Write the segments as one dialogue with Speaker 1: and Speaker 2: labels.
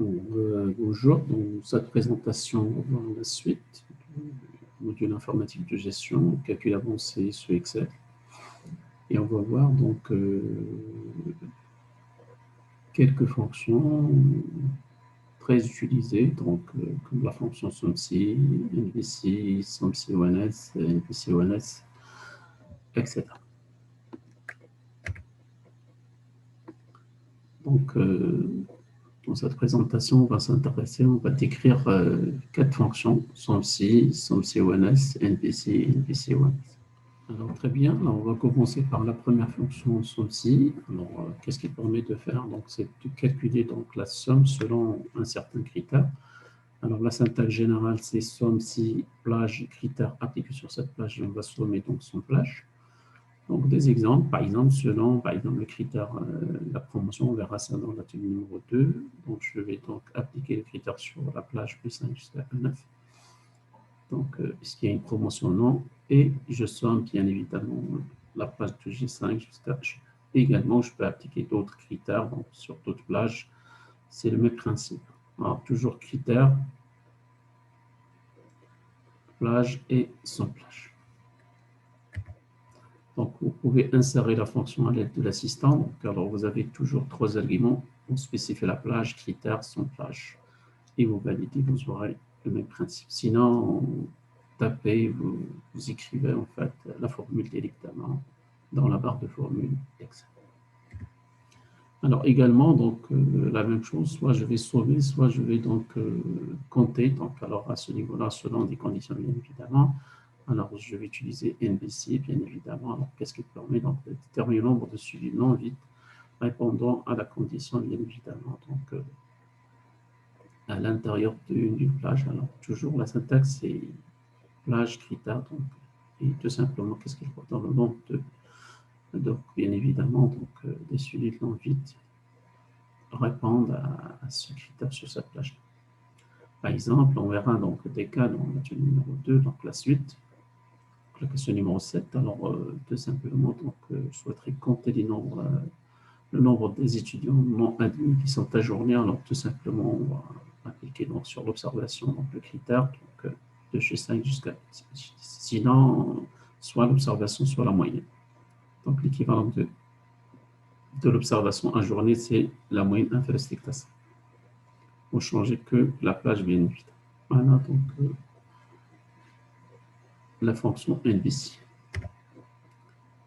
Speaker 1: Bonjour, dans cette présentation, on va voir la suite du module informatique de gestion, calcul avancé sur Excel. Et on va voir donc quelques fonctions très utilisées, donc comme la fonction SUMSI, NVC, SUMSI-ONS, NVC-ONS, etc. Donc, dans cette présentation, on va s'intéresser, on va décrire 4 fonctions, SUMSI, SUMSI-ONS, NVC, NVC-ONS. Alors, très bien. Alors, on va commencer par la première fonction SUMSI. Alors, qu'est-ce qu'il permet de faire? Donc, c'est de calculer donc, la somme selon un certain critère. Alors, la syntaxe générale, c'est SUMSI plage critère appliqué sur cette plage, et on va sommer donc son plage. Donc, des exemples, par exemple, selon le critère la promotion, on verra ça dans l'atelier numéro 2. Donc, je vais donc appliquer le critère sur la plage plus 5 jusqu'à 9. Donc, est-ce qu'il y a une promotion? Non. Et je somme bien évidemment la plage de G5 jusqu'à G. Également, je peux appliquer d'autres critères donc, sur d'autres plages. C'est le même principe. Alors, toujours critères, plage et sans plage. Donc, vous pouvez insérer la fonction à l'aide de l'assistant. Donc, alors, vous avez toujours 3 arguments. Vous spécifiez la plage, critères, sans plage. Et vous validez, vous aurez le même principe. Sinon, tapez, vous écrivez en fait la formule directement dans la barre de formule Excel. Alors également, donc la même chose, soit je vais sauver, soit je vais donc compter. Donc alors à ce niveau-là, selon des conditions bien évidemment. Alors je vais utiliser NVC bien évidemment. Alors qu'est-ce qui permet donc de déterminer le nombre de suivis non vite répondant à la condition bien évidemment. Donc à l'intérieur d'une plage. Alors toujours la syntaxe c'est plage critère donc et tout simplement qu'est-ce qu'il faut dans le nombre de donc bien évidemment donc des suivis non vite répondent à ce critère sur cette plage. Par exemple, on verra donc des cas dans l'atelier numéro 2, donc la suite. Donc, la question numéro 7, alors tout simplement, donc, je souhaiterais compter les nombres, le nombre des étudiants non admis qui sont ajournés. Alors tout simplement, on va appliquer donc, sur l'observation donc, le critère donc, de chez 5 jusqu'à... Sinon, soit l'observation, soit la moyenne. Donc l'équivalent de l'observation ajournée, c'est la moyenne inférieure stricte à 5. On ne change que la plage bien évidemment. Voilà donc la fonction NVC.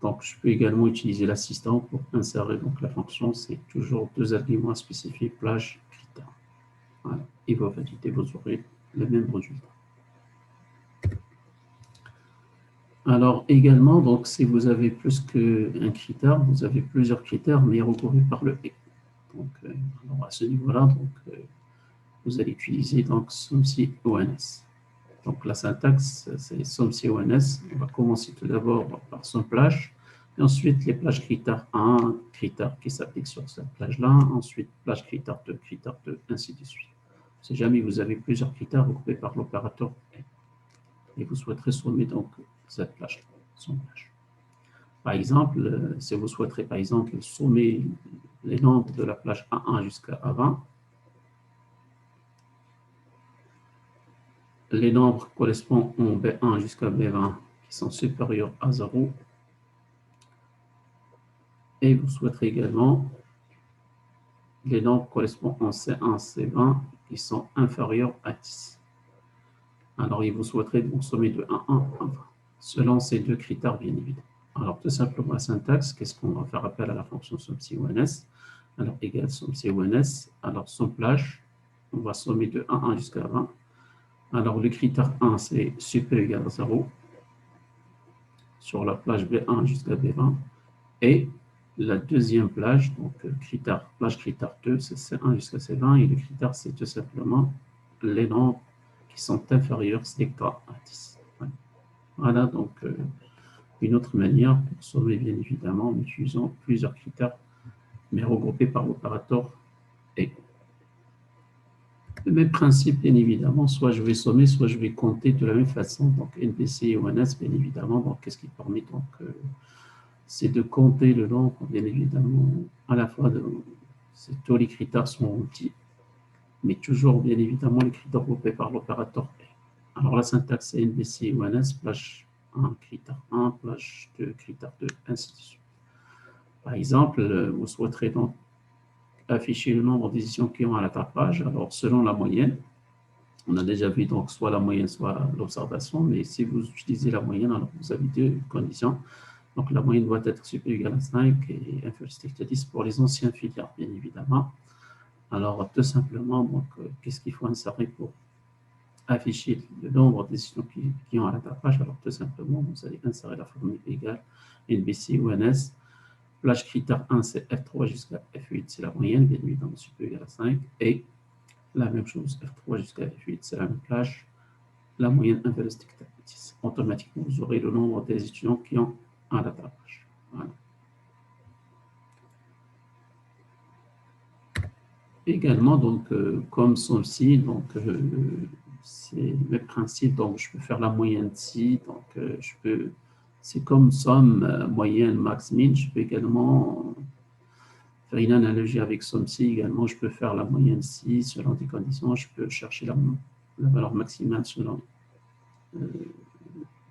Speaker 1: Donc je peux également utiliser l'assistant pour insérer donc la fonction, c'est toujours 2 arguments spécifiés, plage, critère. Voilà. Et vous validez, vous aurez le même résultat. Alors également, donc si vous avez plus qu'un critère, vous avez plusieurs critères, mais regroupés par le et. Donc alors à ce niveau-là, donc vous allez utiliser donc SUMSI-ONS. Donc la syntaxe, c'est SUMSI-ONS. On va commencer tout d'abord par son plage, et ensuite les plages critères 1, critères qui s'appliquent sur cette plage-là, ensuite plage critère 2, ainsi de suite. Si jamais vous avez plusieurs critères regroupés par l'opérateur et vous souhaiterez sommer donc cette plage, son plage. Par exemple, si vous souhaiterez par exemple sommer les nombres de la plage A1 jusqu'à A20, les nombres correspondent en B1 jusqu'à B20 qui sont supérieurs à 0. Et vous souhaiterez également les nombres correspondant en C1, C20 qui sont inférieurs à 10. Alors, il vous souhaiterait donc sommer de 1, 1, 1, 20, selon ces 2 critères, bien évidemment. Alors, tout simplement, la syntaxe, qu'est-ce qu'on va faire appel à la fonction SUMSI-ONS? Alors, égale SUMSI-ONS. Alors, son plage, on va sommer de 1, 1 jusqu'à 20. Alors, le critère 1, c'est supérieur ou égal à 0 sur la plage B1 jusqu'à B20. Et la deuxième plage, donc plage critère 2, c'est C1 jusqu'à C20. Et le critère, c'est tout simplement les nombres qui sont inférieurs strictement à 10. Voilà donc une autre manière pour sommer, bien évidemment, en utilisant plusieurs critères, mais regroupés par l'opérateur et. Le même principe, bien évidemment, soit je vais sommer, soit je vais compter de la même façon. Donc, NVC et ONS, bien évidemment. Donc, qu'est-ce qui permet donc c'est de compter le nombre, bien évidemment, à la fois tous les critères sont petits. mais toujours, bien évidemment, les critères groupés par l'opérateur P. Alors, la syntaxe c'est NBC ONS, plage 1, critère 1, plage 2, critère 2, ainsi de suite. Par exemple, vous souhaiterez donc afficher le nombre de décisions qui ont à l'attrapage. Alors, selon la moyenne, on a déjà vu donc soit la moyenne, soit l'observation, mais si vous utilisez la moyenne, alors vous avez deux conditions. Donc, la moyenne doit être supérieure ou égale à 5 et inférieure à 10 pour les anciens filières, bien évidemment. Alors, tout simplement, qu'est-ce qu'il faut insérer pour afficher le nombre de décisions qui ont à l'attrapage? Alors, tout simplement, vous allez insérer la formule égale NBC ou NS. Plage critère 1, c'est F3 jusqu'à F8, c'est la moyenne, bien évidemment, supérieure à 5. Et la même chose, F3 jusqu'à F8, c'est la même plage. La moyenne inférieure à 10. Automatiquement, vous aurez le nombre des étudiants qui ont à l'attrapage. Voilà. Également, donc, comme ceci, donc, c'est le principe, donc je peux faire la moyenne ci, donc c'est comme somme, moyenne, max, min, je peux également faire une analogie avec somme ci, également, je peux faire la moyenne ci selon des conditions, je peux chercher la valeur maximale selon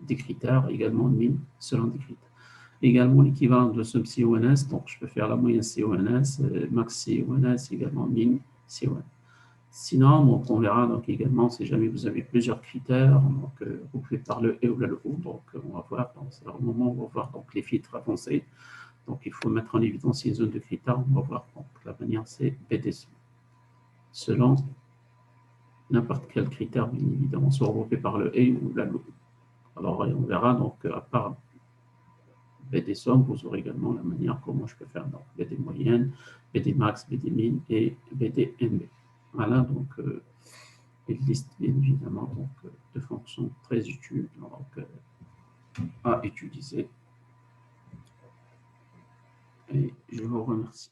Speaker 1: des critères, également min selon des critères. Également l'équivalent de somme CONS, donc je peux faire la moyenne CONS, max CONS, également min CONS. Sinon, donc, on verra donc également si jamais vous avez plusieurs critères, donc vous pouvez par le et ou le ou, donc on va voir, donc c'est le moment où on va voir donc, les filtres avancés. Donc il faut mettre en évidence une zone de critères, on va voir donc la manière c'est BDC. Selon n'importe quel critère, bien évidemment, soit regroupé par le et ou la ou. Alors on verra donc à part BD somme, vous aurez également la manière comment je peux faire donc BD moyenne, BD max, BD min et BD MB. Voilà donc une liste bien évidemment donc, de fonctions très utiles donc, à utiliser. Et je vous remercie.